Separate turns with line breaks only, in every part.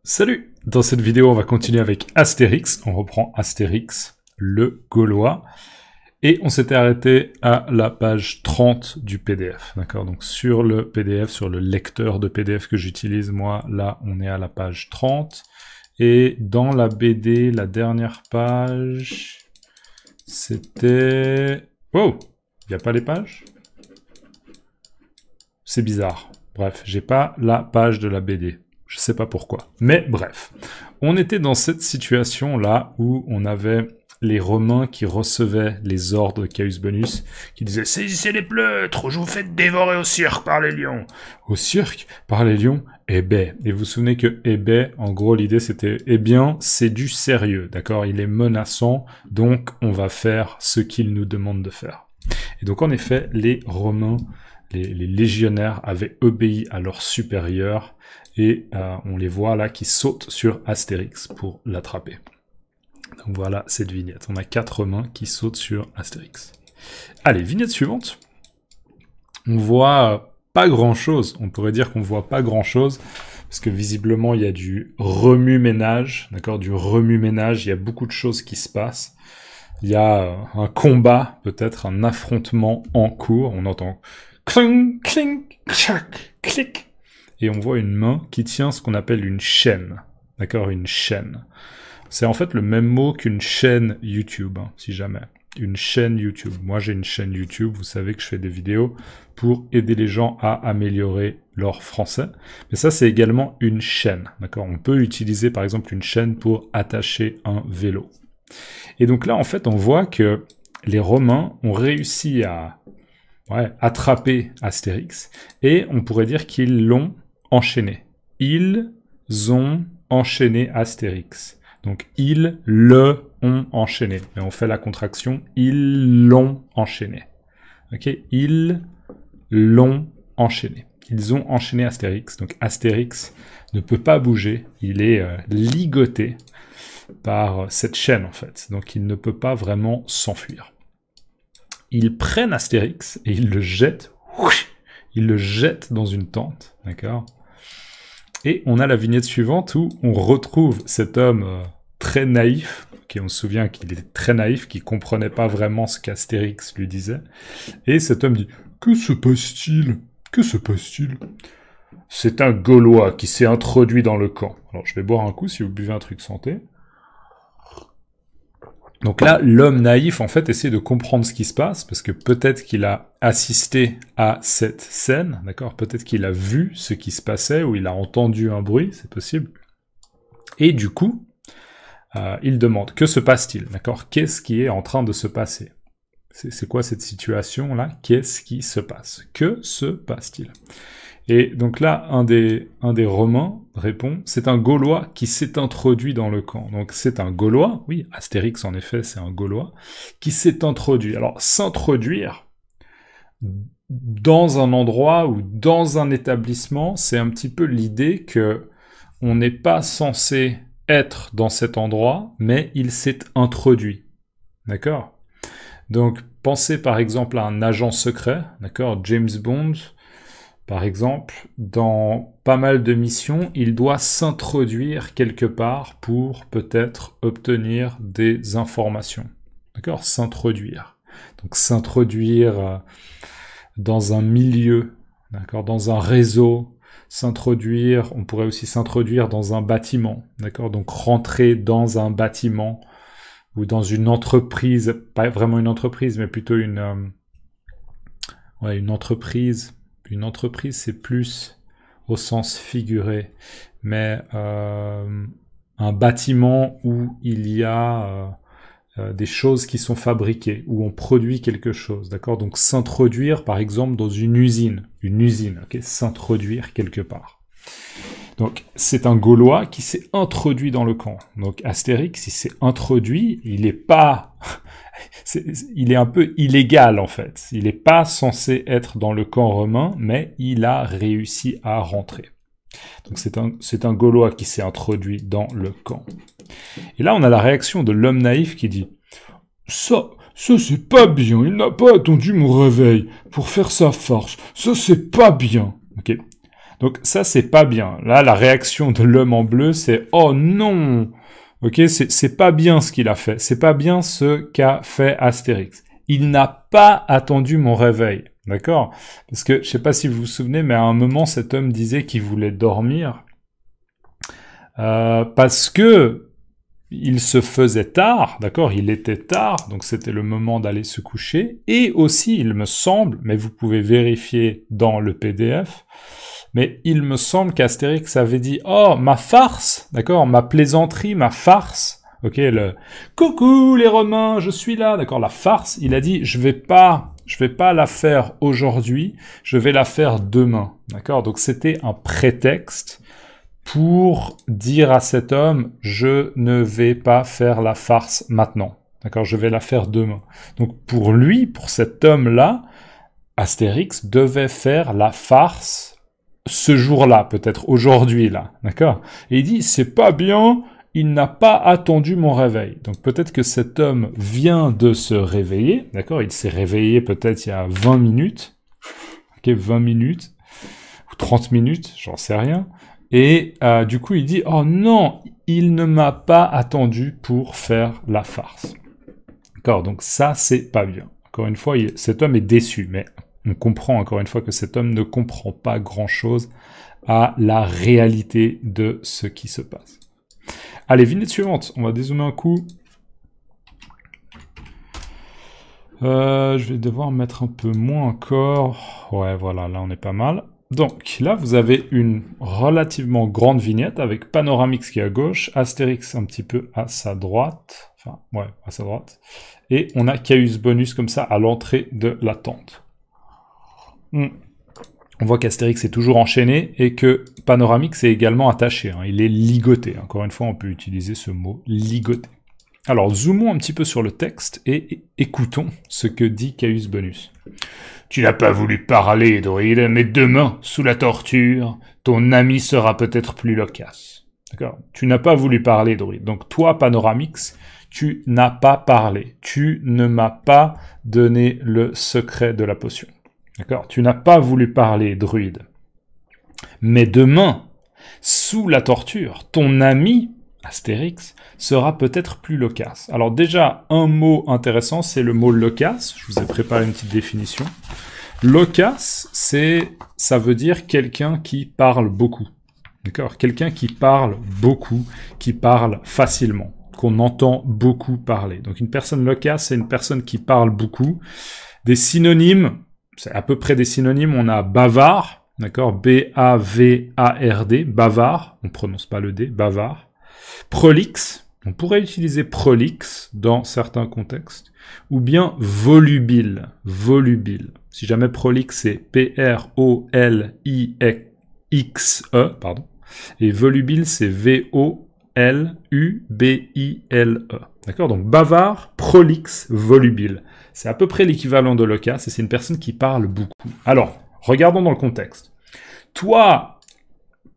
Salut! Dans cette vidéo, on va continuer avec Astérix. On reprend Astérix, le Gaulois. Et on s'était arrêté à la page 30 du PDF. D'accord? Donc sur le PDF, sur le lecteur de PDF que j'utilise, moi, là, on est à la page 30. Et dans la BD, la dernière page, c'était... Oh! Il n'y a pas les pages? C'est bizarre. Bref, j'ai pas la page de la BD. Je sais pas pourquoi. Mais bref, on était dans cette situation-là où on avait les Romains qui recevaient les ordres de Caius Bonus, qui disaient « Saisissez les pleutres, ou je vous fais dévorer au cirque par les lions !» Au cirque, par les lions, eh ben. Et vous vous souvenez que eh ben, en gros, l'idée c'était « Eh bien, c'est du sérieux, d'accord? Il est menaçant, donc on va faire ce qu'il nous demande de faire. » Et donc en effet, les Romains... Les légionnaires avaient obéi à leurs supérieurs et on les voit là qui sautent sur Astérix pour l'attraper. Donc voilà cette vignette. On a 4 mains qui sautent sur Astérix. Allez, vignette suivante. On voit pas grand-chose. On pourrait dire qu'on voit pas grand-chose parce que visiblement il y a du remue-ménage, d'accord, du remue-ménage. Il y a beaucoup de choses qui se passent. Il y a un combat, peut-être un affrontement en cours. On entend cling, cling, clac, clic. Et on voit une main qui tient ce qu'on appelle une chaîne. D'accord, une chaîne. C'est en fait le même mot qu'une chaîne YouTube, hein, si jamais. Une chaîne YouTube. Moi, j'ai une chaîne YouTube. Vous savez que je fais des vidéos pour aider les gens à améliorer leur français. Mais ça, c'est également une chaîne. D'accord, on peut utiliser, par exemple, une chaîne pour attacher un vélo. Et donc là, en fait, on voit que les Romains ont réussi à attraper Astérix, et on pourrait dire qu'ils l'ont enchaîné. Ils ont enchaîné Astérix. Donc, ils le ont enchaîné. Et on fait la contraction, ils l'ont enchaîné. Ok? Ils l'ont enchaîné. Ils ont enchaîné Astérix. Donc, Astérix ne peut pas bouger. Il est ligoté par cette chaîne, en fait. Donc, il ne peut pas vraiment s'enfuir. Ils prennent Astérix et ils le jettent. Ils le jettent dans une tente, d'accord? Et on a la vignette suivante où on retrouve cet homme très naïf, qui on se souvient qu'il était très naïf, qui comprenait pas vraiment ce qu'Astérix lui disait. Et cet homme dit « Que se passe-t-il? Que se passe-t-il » C'est un Gaulois qui s'est introduit dans le camp. Alors je vais boire un coup si vous buvez un truc santé. Donc là, l'homme naïf, en fait, essaie de comprendre ce qui se passe, parce que peut-être qu'il a assisté à cette scène, d'accord? Peut-être qu'il a vu ce qui se passait, ou il a entendu un bruit, c'est possible. Et du coup, il demande, que se passe-t-il, d'accord? Qu'est-ce qui est en train de se passer? C'est quoi cette situation-là? Qu'est-ce qui se passe? Que se passe-t-il? Et donc là, un des Romains répond, c'est un Gaulois qui s'est introduit dans le camp. Donc c'est un Gaulois, oui, Astérix en effet, c'est un Gaulois, qui s'est introduit. Alors s'introduire dans un endroit ou dans un établissement, c'est un petit peu l'idée que on n'est pas censé être dans cet endroit, mais il s'est introduit. D'accord? Donc pensez par exemple à un agent secret, d'accord, James Bond. Par exemple, dans pas mal de missions, il doit s'introduire quelque part pour peut-être obtenir des informations. D'accord? S'introduire. Donc s'introduire dans un milieu, d'accord? Dans un réseau. S'introduire, on pourrait aussi s'introduire dans un bâtiment. D'accord? Donc rentrer dans un bâtiment ou dans une entreprise, pas vraiment une entreprise, mais plutôt une entreprise. Une entreprise, c'est plus au sens figuré, mais un bâtiment où il y a des choses qui sont fabriquées, où on produit quelque chose, d'accord? Donc s'introduire, par exemple, dans une usine, ok? S'introduire quelque part. Donc c'est un Gaulois qui s'est introduit dans le camp. Donc Astérix, il s'est introduit, il n'est pas... il est un peu illégal en fait. Il n'est pas censé être dans le camp romain, mais il a réussi à rentrer. Donc c'est un Gaulois qui s'est introduit dans le camp. Et là on a la réaction de l'homme naïf qui dit « Ça c'est pas bien, il n'a pas attendu mon réveil pour faire sa farce, ça c'est pas bien. » Ok. Donc ça, c'est pas bien. Là, la réaction de l'homme en bleu, c'est « Oh non !» Ok, c'est pas bien ce qu'il a fait. C'est pas bien ce qu'a fait Astérix. Il n'a pas attendu mon réveil. D'accord? Parce que, je sais pas si vous vous souvenez, mais à un moment, cet homme disait qu'il voulait dormir. Parce que il se faisait tard, d'accord? Il était tard, donc c'était le moment d'aller se coucher. Et aussi, il me semble, mais vous pouvez vérifier dans le PDF, mais il me semble qu'Astérix avait dit « Oh, ma farce !» D'accord? Ma plaisanterie, ma farce. Ok, le « Coucou les Romains, je suis là !» D'accord? La farce, il a dit « Je vais pas la faire aujourd'hui, je vais la faire demain. » D'accord? Donc c'était un prétexte pour dire à cet homme « Je ne vais pas faire la farce maintenant. » D'accord? Je vais la faire demain. Donc pour lui, pour cet homme-là, Astérix devait faire la farce ce jour-là, peut-être aujourd'hui, là. D'accord? Et il dit « C'est pas bien, il n'a pas attendu mon réveil. » Donc peut-être que cet homme vient de se réveiller, d'accord? Il s'est réveillé peut-être il y a 20 minutes. Ok, 20 minutes, ou 30 minutes, j'en sais rien. Et du coup, il dit « Oh non, il ne m'a pas attendu pour faire la farce. » D'accord, donc ça, c'est pas bien. Encore une fois, cet homme est déçu, mais on comprend encore une fois que cet homme ne comprend pas grand-chose à la réalité de ce qui se passe. Allez, vignette suivante. On va dézoomer un coup. Je vais devoir mettre un peu moins encore. Ouais, voilà, là, on est pas mal. Donc, là, vous avez une relativement grande vignette avec Panoramix qui est à gauche, Astérix un petit peu à sa droite. Enfin, ouais, à sa droite. Et on a Caius Bonus comme ça à l'entrée de la tente. On voit qu'Astérix est toujours enchaîné et que Panoramix est également attaché. Hein. Il est ligoté. Encore une fois, on peut utiliser ce mot, ligoté. Alors, zoomons un petit peu sur le texte et écoutons ce que dit Caius Bonus. Tu n'as pas voulu parler, druide, mais demain, sous la torture, ton ami sera peut-être plus loquace. D'accord? Tu n'as pas voulu parler, druide. Donc toi, Panoramix, tu n'as pas parlé. Tu ne m'as pas donné le secret de la potion. D'accord? Tu n'as pas voulu parler, druide. Mais demain, sous la torture, ton ami, Astérix, sera peut-être plus loquace. Alors déjà, un mot intéressant, c'est le mot loquace. Je vous ai préparé une petite définition. Loquace, ça veut dire quelqu'un qui parle beaucoup. D'accord? Quelqu'un qui parle beaucoup, qui parle facilement, qu'on entend beaucoup parler. Donc une personne loquace, c'est une personne qui parle beaucoup. Des synonymes, c'est à peu près des synonymes, on a bavard, d'accord? B-A-V-A-R-D, bavard, on prononce pas le D, bavard. Prolixe, on pourrait utiliser prolixe dans certains contextes, ou bien volubile, volubile. Si jamais prolixe, c'est P-R-O-L-I-X-E, pardon, et volubile, c'est V-O-L-U-B-I-L-E. D'accord? Donc bavard, prolixe, volubile. C'est à peu près l'équivalent de loquace, et c'est une personne qui parle beaucoup. Alors, regardons dans le contexte. Toi,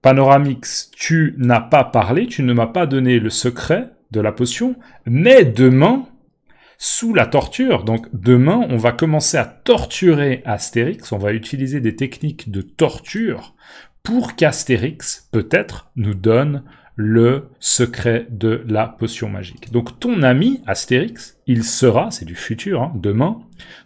Panoramix, tu n'as pas parlé, tu ne m'as pas donné le secret de la potion, mais demain, sous la torture, donc demain, on va commencer à torturer Astérix, on va utiliser des techniques de torture pour qu'Astérix, peut-être, nous donne le secret de la potion magique. Donc ton ami, Astérix, il sera, c'est du futur, hein, demain,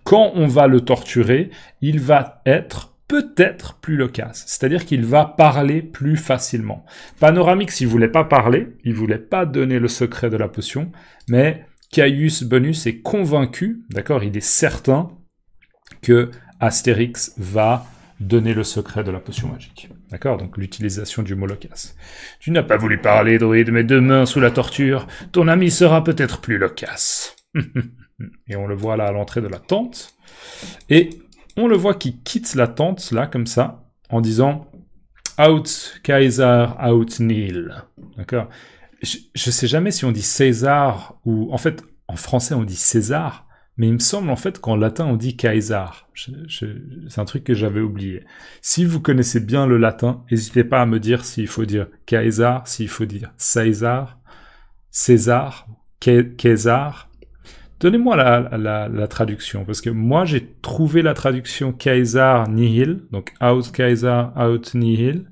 quand on va le torturer, il va être peut-être plus loquace, c'est-à-dire qu'il va parler plus facilement. Panoramix, il voulait pas parler, il voulait pas donner le secret de la potion, mais Caius Bonus est convaincu, d'accord, il est certain que Astérix va donner le secret de la potion magique. D'accord? Donc l'utilisation du mot loquace. Tu n'as pas voulu parler, druide, mais demain, sous la torture, ton ami sera peut-être plus loquace. Et on le voit là à l'entrée de la tente. Et on le voit qui quitte la tente, là, comme ça, en disant « Out Kaiser, out Nil ». D'accord? Je sais jamais si on dit César ou... En fait, en français, on dit César, mais il me semble, en fait, qu'en latin, on dit Kaiser. C'est un truc que j'avais oublié. Si vous connaissez bien le latin, n'hésitez pas à me dire s'il faut dire Kaiser, s'il faut dire César, César, César. Donnez-moi la traduction, parce que moi j'ai trouvé la traduction Caesar nihil, donc out Caesar, out nihil,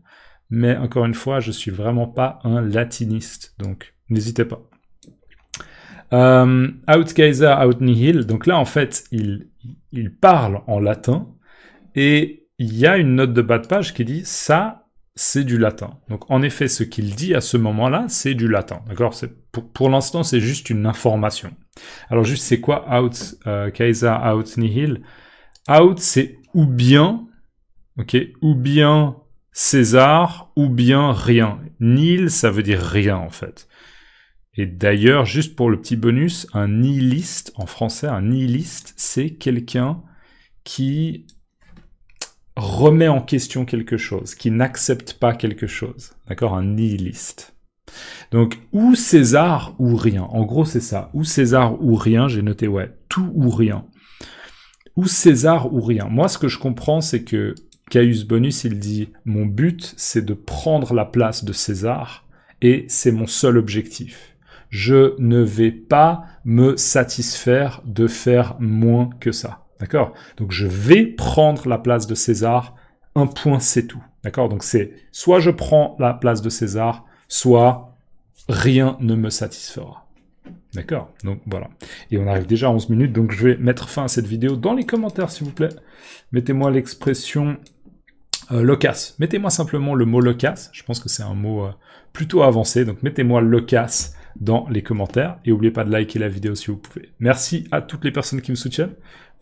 mais encore une fois, je suis vraiment pas un latiniste, donc n'hésitez pas. Out Caesar, out nihil, donc là en fait, il parle en latin, et il y a une note de bas de page qui dit ça, c'est du latin. Donc en effet, ce qu'il dit à ce moment-là, c'est du latin. D'accord? Pour l'instant, c'est juste une information. Alors juste, c'est quoi out Caesar, out nihil? Out, c'est ou bien, ok, ou bien César, ou bien rien. Nihil, ça veut dire rien en fait. Et d'ailleurs, juste pour le petit bonus, un nihiliste, en français, un nihiliste, c'est quelqu'un qui remet en question quelque chose, qui n'accepte pas quelque chose. D'accord? Un nihiliste. Donc, ou César ou rien. En gros, c'est ça. Ou César ou rien, j'ai noté, ouais, tout ou rien. Ou César ou rien. Moi, ce que je comprends, c'est que Caius Bonus, il dit « Mon but, c'est de prendre la place de César, et c'est mon seul objectif. Je ne vais pas me satisfaire de faire moins que ça. » D'accord? Donc, je vais prendre la place de César, un point, c'est tout. D'accord? Donc, c'est soit je prends la place de César, soit rien ne me satisfera. D'accord? Donc, voilà. Et on arrive déjà à 11 minutes, donc je vais mettre fin à cette vidéo. Dans les commentaires, s'il vous plaît, mettez-moi l'expression loquace. Mettez-moi simplement le mot loquace. Je pense que c'est un mot plutôt avancé, donc mettez-moi loquace dans les commentaires. Et n'oubliez pas de liker la vidéo si vous pouvez. Merci à toutes les personnes qui me soutiennent.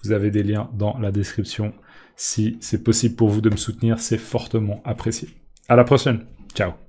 Vous avez des liens dans la description. Si c'est possible pour vous de me soutenir, c'est fortement apprécié. À la prochaine. Ciao.